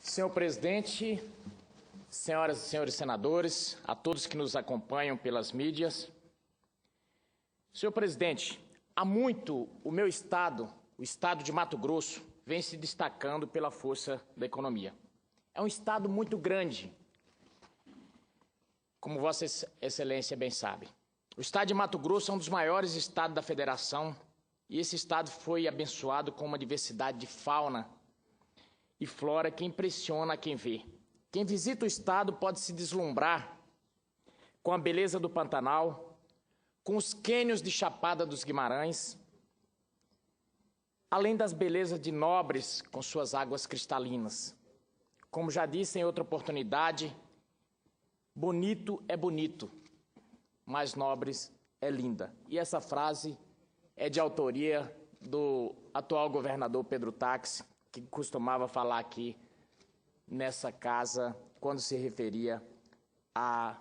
Senhor presidente, senhoras e senhores senadores, a todos que nos acompanham pelas mídias. Senhor presidente, há muito o meu estado, o estado de Mato Grosso, vem se destacando pela força da economia. É um estado muito grande, como Vossa Excelência bem sabe. O estado de Mato Grosso é um dos maiores estados da federação e esse estado foi abençoado com uma diversidade de fauna e flora que impressiona quem vê. Quem visita o estado pode se deslumbrar com a beleza do Pantanal, com os cânions de Chapada dos Guimarães, além das belezas de Nobres com suas águas cristalinas. Como já disse em outra oportunidade, bonito é bonito, mas Nobres é linda. E essa frase é de autoria do atual governador Pedro Táxi, que costumava falar aqui nessa casa quando se referia ao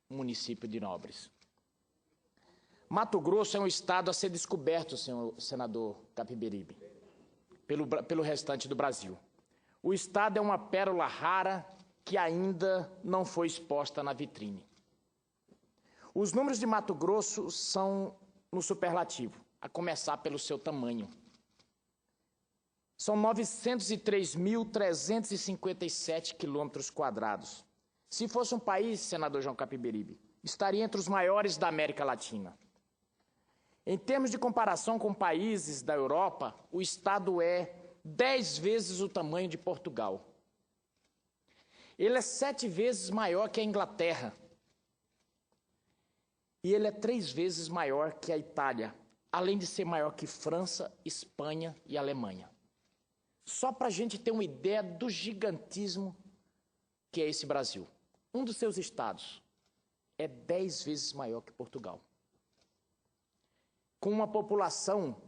município de Nobres. Mato Grosso é um estado a ser descoberto, senhor senador Capiberibe, pelo restante do Brasil. O estado é uma pérola rara que ainda não foi exposta na vitrine. Os números de Mato Grosso são no superlativo, a começar pelo seu tamanho. São 903.357 quilômetros quadrados. Se fosse um país, senador João Capiberibe, estaria entre os maiores da América Latina. Em termos de comparação com países da Europa, o estado é 10 vezes o tamanho de Portugal. Ele é 7 vezes maior que a Inglaterra. E ele é 3 vezes maior que a Itália, além de ser maior que França, Espanha e Alemanha. Só para a gente ter uma ideia do gigantismo que é esse Brasil. Um dos seus estados é 10 vezes maior que Portugal, com uma população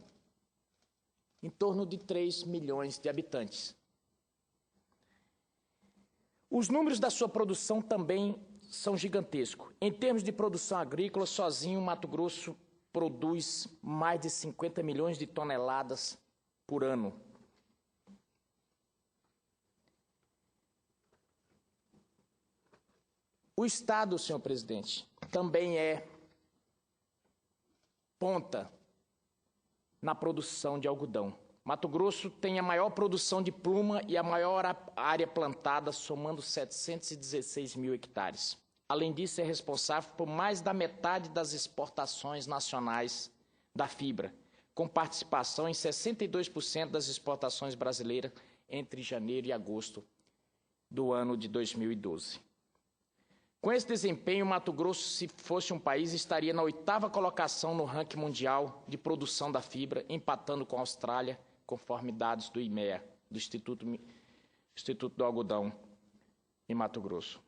em torno de 3 milhões de habitantes. Os números da sua produção também são gigantescos. Em termos de produção agrícola, sozinho, Mato Grosso produz mais de 50 milhões de toneladas por ano. O estado, senhor presidente, também é ponta na produção de algodão. Mato Grosso tem a maior produção de pluma e a maior área plantada, somando 716 mil hectares. Além disso, é responsável por mais da metade das exportações nacionais da fibra, com participação em 62% das exportações brasileiras entre janeiro e agosto do ano de 2012. Com esse desempenho, Mato Grosso, se fosse um país, estaria na 8ª colocação no ranking mundial de produção da fibra, empatando com a Austrália, conforme dados do IMEA, do Instituto do Algodão, em Mato Grosso.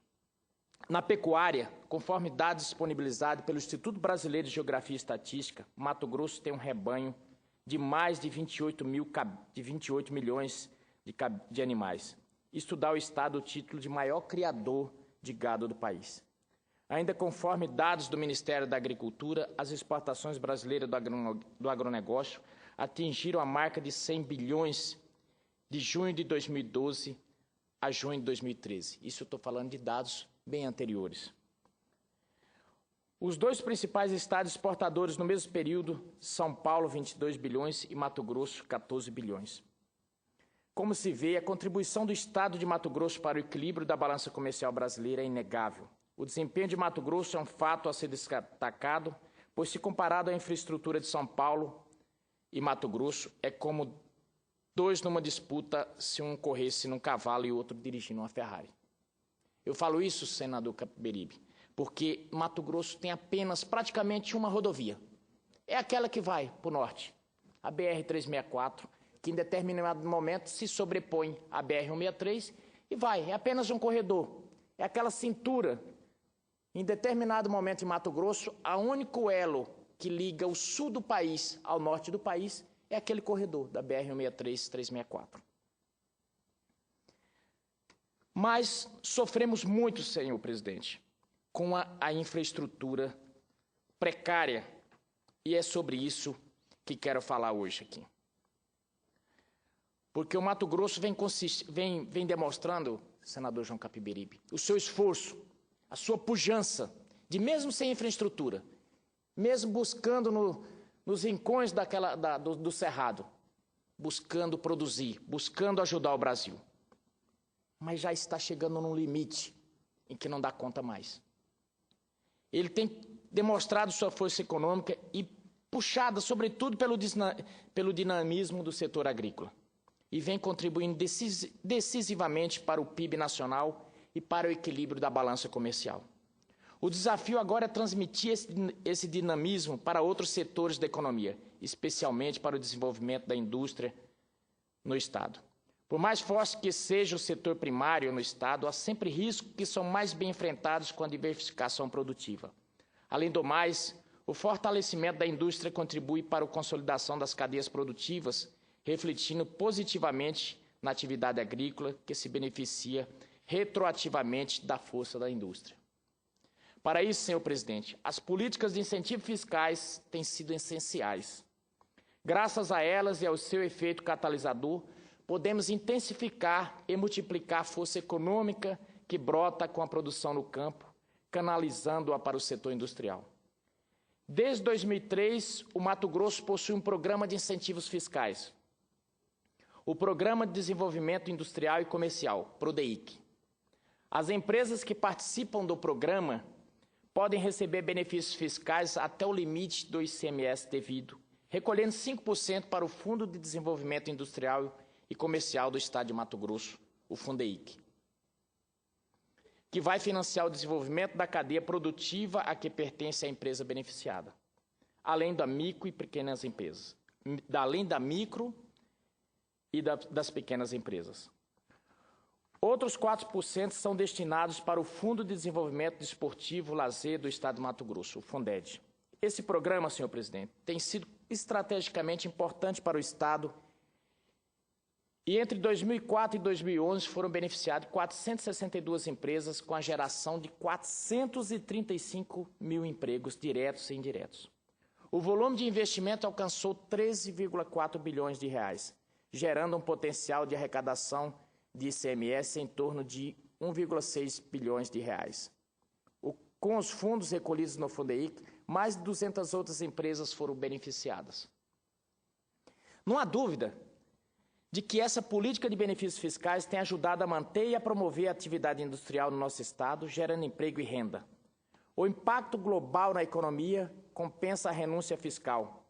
Na pecuária, conforme dados disponibilizados pelo Instituto Brasileiro de Geografia e Estatística, Mato Grosso tem um rebanho de mais de 28 milhões de animais. Isto dá ao estado o título de maior criador de gado do país. Ainda conforme dados do Ministério da Agricultura, as exportações brasileiras do agronegócio atingiram a marca de 100 bilhões de junho de 2012 a junho de 2013. Isso eu estou falando de dados bem anteriores. Os dois principais estados exportadores no mesmo período, São Paulo, 22 bilhões e Mato Grosso, 14 bilhões. Como se vê, a contribuição do estado de Mato Grosso para o equilíbrio da balança comercial brasileira é inegável. O desempenho de Mato Grosso é um fato a ser destacado, pois se comparado à infraestrutura de São Paulo e Mato Grosso, é como dois numa disputa se um corresse num cavalo e o outro dirigindo uma Ferrari. Eu falo isso, senador Capiberibe, porque Mato Grosso tem apenas praticamente uma rodovia. É aquela que vai para o norte, a BR-364, que em determinado momento se sobrepõe à BR-163 e vai. É apenas um corredor. É aquela cintura. Em determinado momento em Mato Grosso, o único elo que liga o sul do país ao norte do país é aquele corredor da BR-163-364. Mas sofremos muito, senhor presidente, com a infraestrutura precária. E é sobre isso que quero falar hoje aqui. porque o Mato Grosso vem demonstrando, senador João Capiberibe, o seu esforço, a sua pujança, de mesmo sem infraestrutura, mesmo buscando nos rincões do Cerrado, buscando produzir, buscando ajudar o Brasil. Mas já está chegando num limite em que não dá conta mais. Ele tem demonstrado sua força econômica e puxada, sobretudo, pelo dinamismo do setor agrícola. E vem contribuindo decisivamente para o PIB nacional e para o equilíbrio da balança comercial. O desafio agora é transmitir esse dinamismo para outros setores da economia, especialmente para o desenvolvimento da indústria no Estado. Por mais forte que seja o setor primário no Estado, há sempre riscos que são mais bem enfrentados com a diversificação produtiva. Além do mais, o fortalecimento da indústria contribui para a consolidação das cadeias produtivas, refletindo positivamente na atividade agrícola, que se beneficia retroativamente da força da indústria. Para isso, senhor presidente, as políticas de incentivo fiscais têm sido essenciais. Graças a elas e ao seu efeito catalisador, podemos intensificar e multiplicar a força econômica que brota com a produção no campo, canalizando-a para o setor industrial. Desde 2003, o Mato Grosso possui um programa de incentivos fiscais, o Programa de Desenvolvimento Industrial e Comercial, PRODEIC. As empresas que participam do programa podem receber benefícios fiscais até o limite do ICMS devido, recolhendo 5% para o Fundo de Desenvolvimento Industrial e Comercial do Estado de Mato Grosso, o FUNDEIC, que vai financiar o desenvolvimento da cadeia produtiva a que pertence a empresa beneficiada, além da micro e pequenas empresas, das pequenas empresas. Outros 4% são destinados para o Fundo de Desenvolvimento Desportivo e Lazer do Estado de Mato Grosso, o FUNDED. Esse programa, senhor presidente, tem sido estrategicamente importante para o Estado e entre 2004 e 2011 foram beneficiadas 462 empresas com a geração de 435 mil empregos diretos e indiretos. O volume de investimento alcançou 13,4 bilhões de reais, gerando um potencial de arrecadação de ICMS em torno de 1,6 bilhões de reais. Com os fundos recolhidos no FUNDEIC, mais de 200 outras empresas foram beneficiadas. Não há dúvida de que essa política de benefícios fiscais tem ajudado a manter e a promover a atividade industrial no nosso Estado, gerando emprego e renda. O impacto global na economia compensa a renúncia fiscal,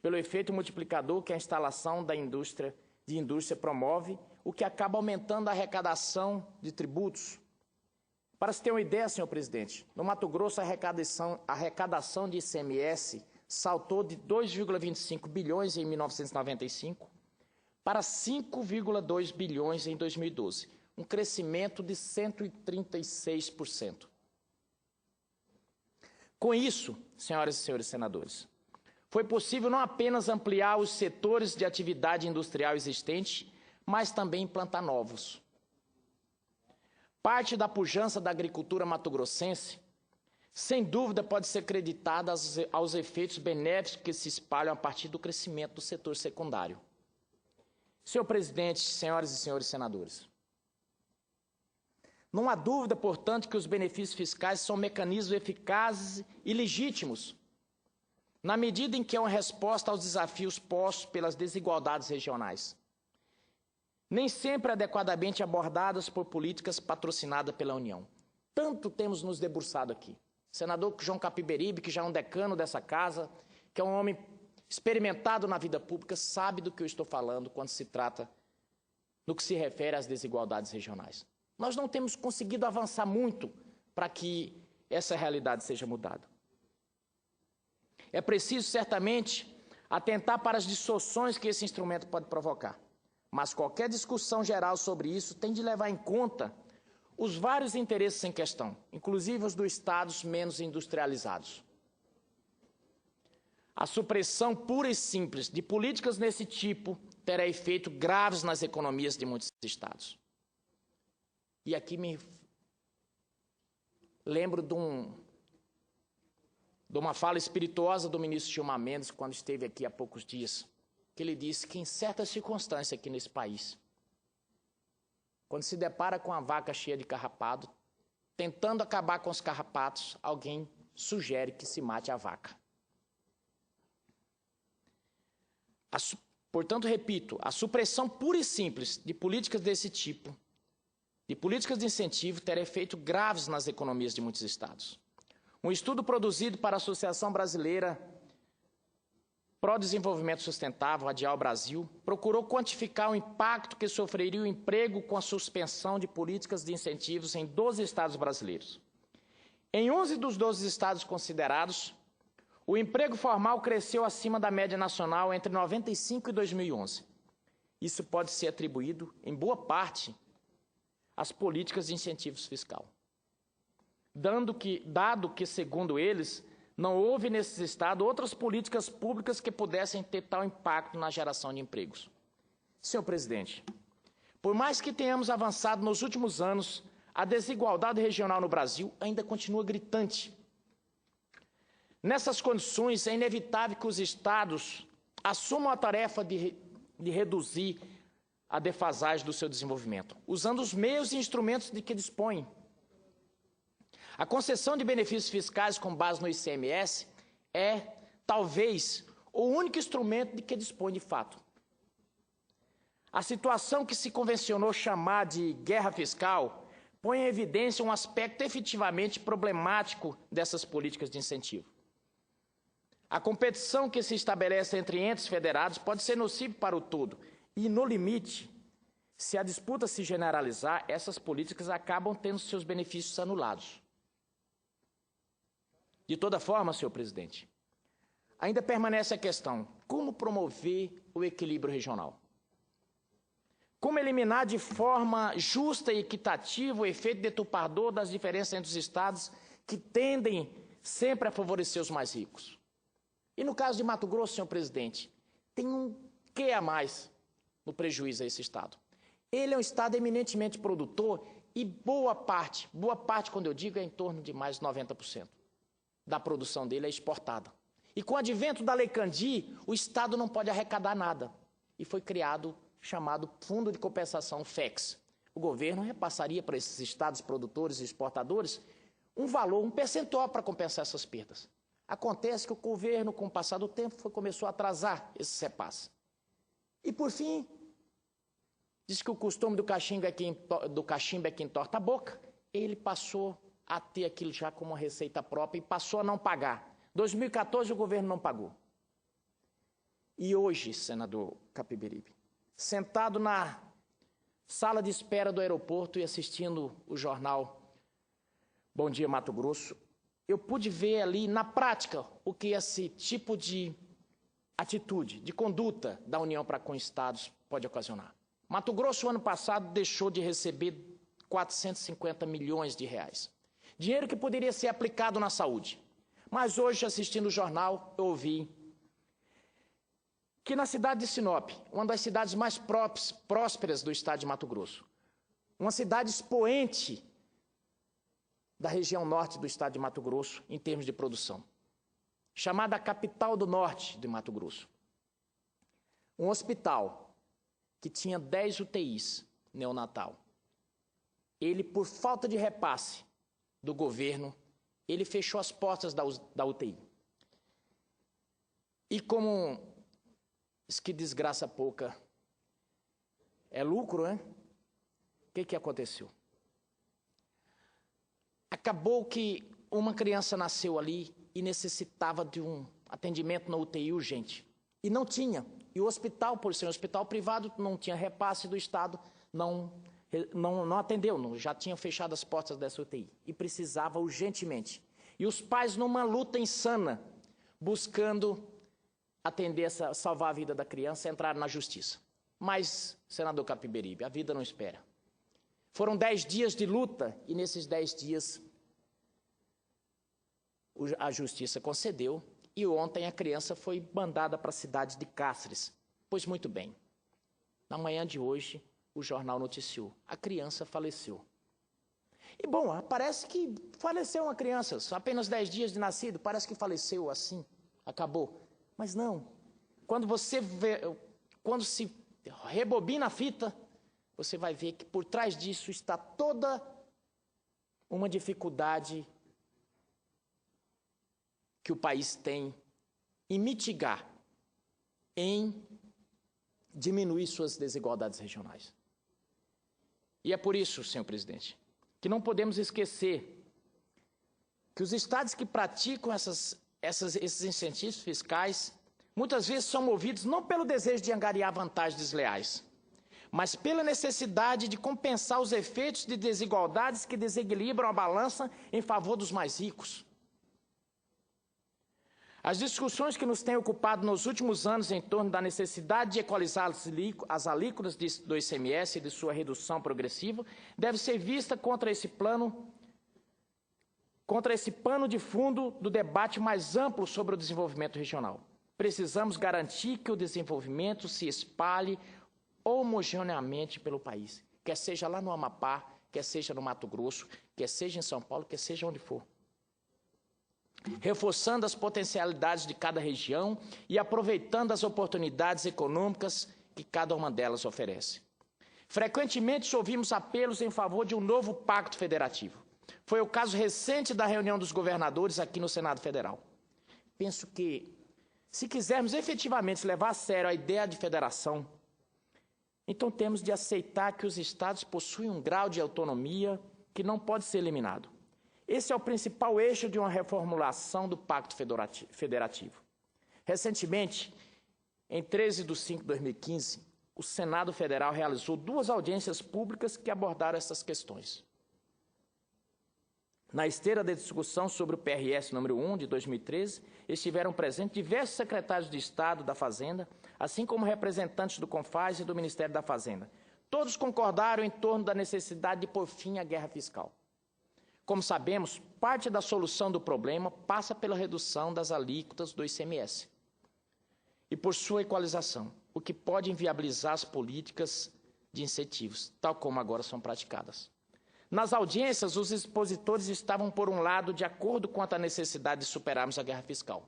pelo efeito multiplicador que a instalação de indústria promove, o que acaba aumentando a arrecadação de tributos. Para se ter uma ideia, senhor presidente, no Mato Grosso a arrecadação de ICMS saltou de 2,25 bilhões em 1995 para 5,2 bilhões em 2012, um crescimento de 136%. Com isso, senhoras e senhores senadores, foi possível não apenas ampliar os setores de atividade industrial existente, mas também implantar novos. Parte da pujança da agricultura mato-grossense, sem dúvida, pode ser creditada aos efeitos benéficos que se espalham a partir do crescimento do setor secundário. Senhor presidente, senhoras e senhores senadores, não há dúvida, portanto, que os benefícios fiscais são mecanismos eficazes e legítimos, na medida em que é uma resposta aos desafios postos pelas desigualdades regionais, nem sempre adequadamente abordadas por políticas patrocinadas pela União. Tanto temos nos debruçado aqui. Senador João Capiberibe, que já é um decano dessa casa, que é um homem experimentado na vida pública, sabe do que eu estou falando quando se trata no que se refere às desigualdades regionais. Nós não temos conseguido avançar muito para que essa realidade seja mudada. É preciso, certamente, atentar para as distorções que esse instrumento pode provocar. Mas qualquer discussão geral sobre isso tem de levar em conta os vários interesses em questão, inclusive os dos estados menos industrializados. A supressão pura e simples de políticas desse tipo terá efeitos graves nas economias de muitos estados. E aqui me lembro de uma fala espirituosa do ministro Gilmar Mendes, quando esteve aqui há poucos dias, que ele disse que em certas circunstâncias aqui nesse país, quando se depara com a vaca cheia de carrapato, tentando acabar com os carrapatos, alguém sugere que se mate a vaca. Portanto, repito, a supressão pura e simples de políticas desse tipo, de políticas de incentivo, terá efeitos graves nas economias de muitos estados. Um estudo produzido para a Associação Brasileira Pró-Desenvolvimento Sustentável, a ADIAL Brasil, procurou quantificar o impacto que sofreria o emprego com a suspensão de políticas de incentivos em 12 estados brasileiros. Em 11 dos 12 estados considerados, o emprego formal cresceu acima da média nacional entre 95 e 2011. Isso pode ser atribuído, em boa parte, às políticas de incentivos fiscal. Dado que, segundo eles, não houve nesses estados outras políticas públicas que pudessem ter tal impacto na geração de empregos. Senhor presidente, por mais que tenhamos avançado nos últimos anos, a desigualdade regional no Brasil ainda continua gritante. Nessas condições, é inevitável que os estados assumam a tarefa de reduzir a defasagem do seu desenvolvimento, usando os meios e instrumentos de que dispõem. A concessão de benefícios fiscais com base no ICMS é, talvez, o único instrumento de que dispõe de fato. A situação que se convencionou chamar de guerra fiscal põe em evidência um aspecto efetivamente problemático dessas políticas de incentivo. A competição que se estabelece entre entes federados pode ser nociva para o todo e, no limite, se a disputa se generalizar, essas políticas acabam tendo seus benefícios anulados. De toda forma, senhor presidente, ainda permanece a questão: como promover o equilíbrio regional? Como eliminar de forma justa e equitativa o efeito deturpador das diferenças entre os estados que tendem sempre a favorecer os mais ricos? E no caso de Mato Grosso, senhor presidente, tem um quê a mais no prejuízo a esse estado. Ele é um estado eminentemente produtor e boa parte quando eu digo é em torno de mais de 90%. Da produção dele é exportada. E com o advento da Lei Candir, o Estado não pode arrecadar nada. E foi criado o chamado Fundo de Compensação FEX. O governo repassaria para esses estados produtores e exportadores um valor, um percentual para compensar essas perdas. Acontece que o governo, com o passar do tempo, começou a atrasar esse repasse. E, por fim, diz que o costume do cachimbo é que entorta a boca, ele passou a ter aquilo já como uma receita própria e passou a não pagar. 2014 o governo não pagou. E hoje, senador Capiberibe, sentado na sala de espera do aeroporto e assistindo o jornal Bom Dia Mato Grosso, eu pude ver ali na prática o que esse tipo de atitude, de conduta da União para com estados pode ocasionar. Mato Grosso, ano passado, deixou de receber 450 milhões de reais. Dinheiro que poderia ser aplicado na saúde. Mas hoje, assistindo o jornal, eu ouvi que na cidade de Sinop, uma das cidades mais prósperas do estado de Mato Grosso, uma cidade expoente da região norte do estado de Mato Grosso em termos de produção, chamada capital do norte de Mato Grosso, um hospital que tinha 10 UTIs neonatal, ele, por falta de repasse do governo, ele fechou as portas da UTI. E como isso que desgraça pouca é lucro, né? O que aconteceu? Acabou que uma criança nasceu ali e necessitava de um atendimento na UTI urgente. E não tinha. E o hospital, por ser um hospital privado, não tinha repasse do Estado, não atendeu, já tinha fechado as portas dessa UTI. E precisava urgentemente. E os pais, numa luta insana, buscando salvar a vida da criança, entraram na justiça. Mas, senador Capiberibe, a vida não espera. Foram 10 dias de luta e nesses 10 dias a justiça concedeu e ontem a criança foi mandada para a cidade de Cáceres. Pois muito bem, na manhã de hoje o jornal noticiou, a criança faleceu. E bom, parece que faleceu uma criança, apenas 10 dias de nascido, parece que faleceu assim, acabou. Mas não, quando você quando se rebobina a fita, você vai ver que por trás disso está toda uma dificuldade que o país tem em mitigar, em diminuir suas desigualdades regionais. E é por isso, senhor presidente, que não podemos esquecer que os estados que praticam esses incentivos fiscais muitas vezes são movidos não pelo desejo de angariar vantagens desleais, mas pela necessidade de compensar os efeitos de desigualdades que desequilibram a balança em favor dos mais ricos. As discussões que nos têm ocupado nos últimos anos em torno da necessidade de equalizar as alíquotas do ICMS e de sua redução progressiva devem ser vistas contra esse pano de fundo do debate mais amplo sobre o desenvolvimento regional. Precisamos garantir que o desenvolvimento se espalhe homogeneamente pelo país, quer seja lá no Amapá, quer seja no Mato Grosso, quer seja em São Paulo, quer seja onde for. Reforçando as potencialidades de cada região e aproveitando as oportunidades econômicas que cada uma delas oferece. Frequentemente ouvimos apelos em favor de um novo pacto federativo. Foi o caso recente da reunião dos governadores aqui no Senado Federal. Penso que, se quisermos efetivamente levar a sério a ideia de federação, então temos de aceitar que os estados possuem um grau de autonomia que não pode ser eliminado. Esse é o principal eixo de uma reformulação do Pacto Federativo. Recentemente, em 13 de 5 de 2015, o Senado Federal realizou 2 audiências públicas que abordaram essas questões. Na esteira da discussão sobre o PRS número 1 de 2013, estiveram presentes diversos secretários de Estado da Fazenda, assim como representantes do CONFAS e do Ministério da Fazenda. Todos concordaram em torno da necessidade de pôr fim à guerra fiscal. Como sabemos, parte da solução do problema passa pela redução das alíquotas do ICMS e por sua equalização, o que pode inviabilizar as políticas de incentivos, tal como agora são praticadas. Nas audiências, os expositores estavam, por um lado, de acordo quanto à necessidade de superarmos a guerra fiscal,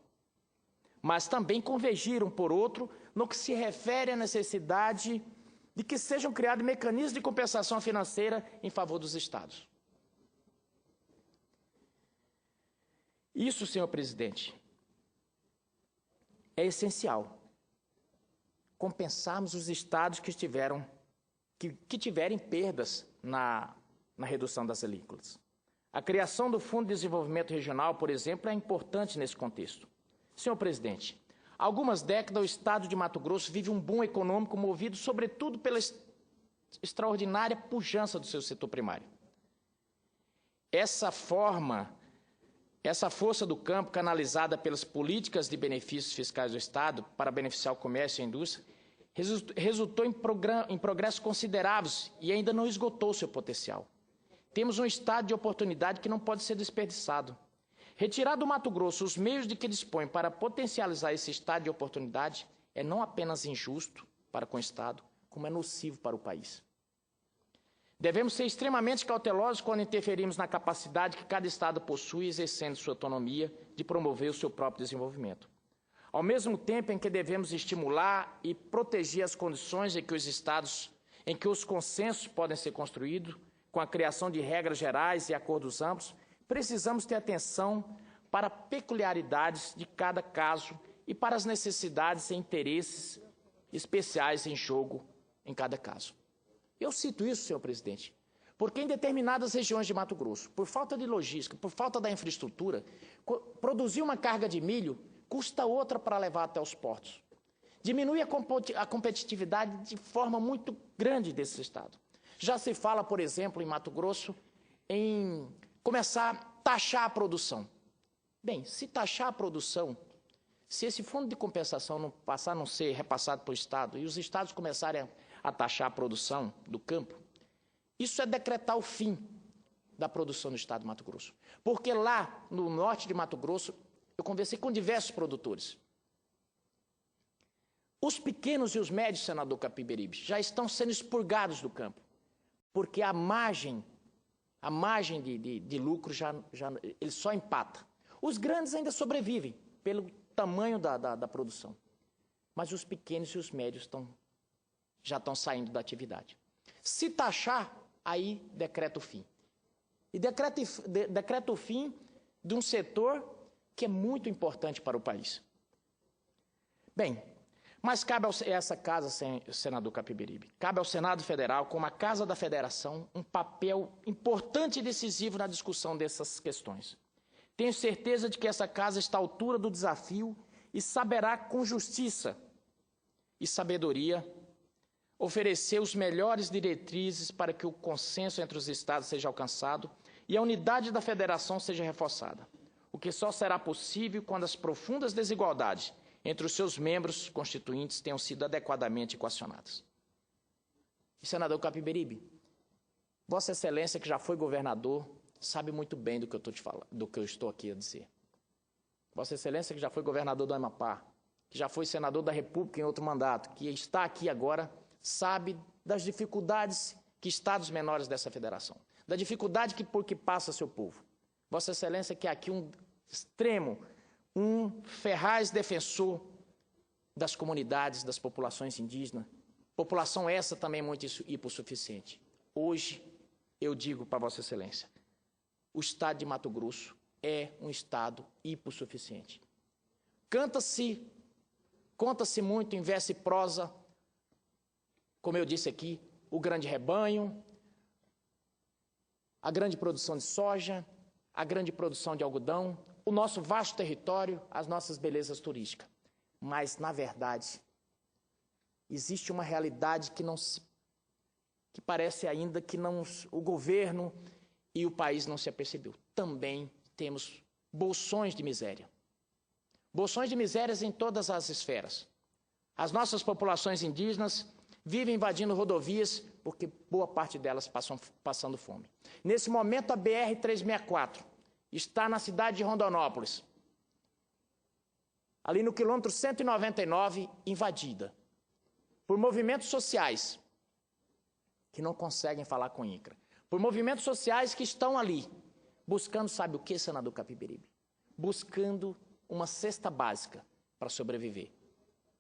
mas também convergiram, por outro, no que se refere à necessidade de que sejam criados mecanismos de compensação financeira em favor dos estados. Isso, senhor presidente, é essencial. Compensarmos os estados que tiverem perdas na redução das alíquotas. A criação do Fundo de Desenvolvimento Regional, por exemplo, é importante nesse contexto. Senhor presidente, há algumas décadas o estado de Mato Grosso vive um boom econômico movido, sobretudo, pela extraordinária pujança do seu setor primário. Essa força do campo, canalizada pelas políticas de benefícios fiscais do Estado para beneficiar o comércio e a indústria, resultou em progressos consideráveis e ainda não esgotou seu potencial. Temos um estado de oportunidade que não pode ser desperdiçado. Retirar do Mato Grosso os meios de que dispõe para potencializar esse estado de oportunidade é não apenas injusto para com o Estado, como é nocivo para o país. Devemos ser extremamente cautelosos quando interferimos na capacidade que cada Estado possui, exercendo sua autonomia de promover o seu próprio desenvolvimento. Ao mesmo tempo em que devemos estimular e proteger as condições em que os consensos podem ser construídos, com a criação de regras gerais e acordos amplos, precisamos ter atenção para peculiaridades de cada caso e para as necessidades e interesses especiais em jogo em cada caso. Eu cito isso, senhor presidente, porque em determinadas regiões de Mato Grosso, por falta de logística, por falta da infraestrutura, produzir uma carga de milho custa outra para levar até os portos. Diminui a competitividade de forma muito grande desse estado. Já se fala, por exemplo, em Mato Grosso, em começar a taxar a produção. Bem, se taxar a produção, se esse fundo de compensação não passar a não ser repassado para o Estado e os estados começarem a taxar a produção do campo, isso é decretar o fim da produção do Estado de Mato Grosso. Porque lá, no norte de Mato Grosso, eu conversei com diversos produtores. Os pequenos e os médios, senador Capiberibe, já estão sendo expurgados do campo, porque a margem de lucro ele só empata. Os grandes ainda sobrevivem pelo tamanho da produção, mas os pequenos e os médios estão já estão saindo da atividade. Se taxar, aí decreta o fim. E decreta o fim de um setor que é muito importante para o país. Bem, mas cabe a essa casa, senador Capiberibe, cabe ao Senado Federal, como a Casa da Federação, um papel importante e decisivo na discussão dessas questões. Tenho certeza de que essa casa está à altura do desafio e saberá, com justiça e sabedoria, oferecer os melhores diretrizes para que o consenso entre os Estados seja alcançado e a unidade da Federação seja reforçada, o que só será possível quando as profundas desigualdades entre os seus membros constituintes tenham sido adequadamente equacionadas. E, senador Capiberibe, Vossa Excelência, que já foi governador, sabe muito bem do que eu estou aqui a dizer. Vossa Excelência, que já foi governador do Amapá, que já foi senador da República em outro mandato, que está aqui agora, sabe das dificuldades que estados menores dessa federação, da dificuldade por que passa seu povo. Vossa Excelência, que é aqui um extremo, um ferraz defensor das comunidades, das populações indígenas, população essa também muito hipossuficiente. Hoje, eu digo para Vossa Excelência, o estado de Mato Grosso é um estado hipossuficiente. Conta-se muito em verso e prosa, como eu disse aqui, o grande rebanho, a grande produção de soja, a grande produção de algodão, o nosso vasto território, as nossas belezas turísticas. Mas, na verdade, existe uma realidade que parece ainda que o governo e o país não se apercebeu. Também temos bolsões de miséria. Bolsões de misérias em todas as esferas. As nossas populações indígenas vivem invadindo rodovias porque boa parte delas passando fome. Nesse momento, a BR-364 está na cidade de Rondonópolis, ali no quilômetro 199, invadida por movimentos sociais que não conseguem falar com o INCRA, por movimentos sociais que estão ali buscando, sabe o que, senador Capiberibe? Buscando uma cesta básica para sobreviver.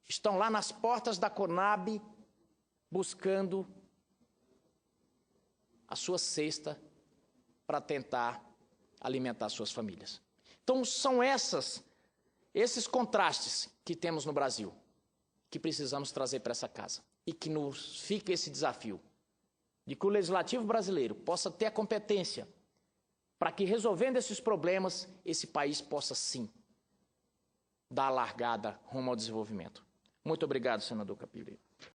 Estão lá nas portas da CONAB buscando a sua cesta para tentar alimentar suas famílias. Então, são esses contrastes que temos no Brasil, que precisamos trazer para essa casa. E que nos fica esse desafio de que o Legislativo brasileiro possa ter a competência para que, resolvendo esses problemas, esse país possa, sim, dar a largada rumo ao desenvolvimento. Muito obrigado, senador Capiberibe.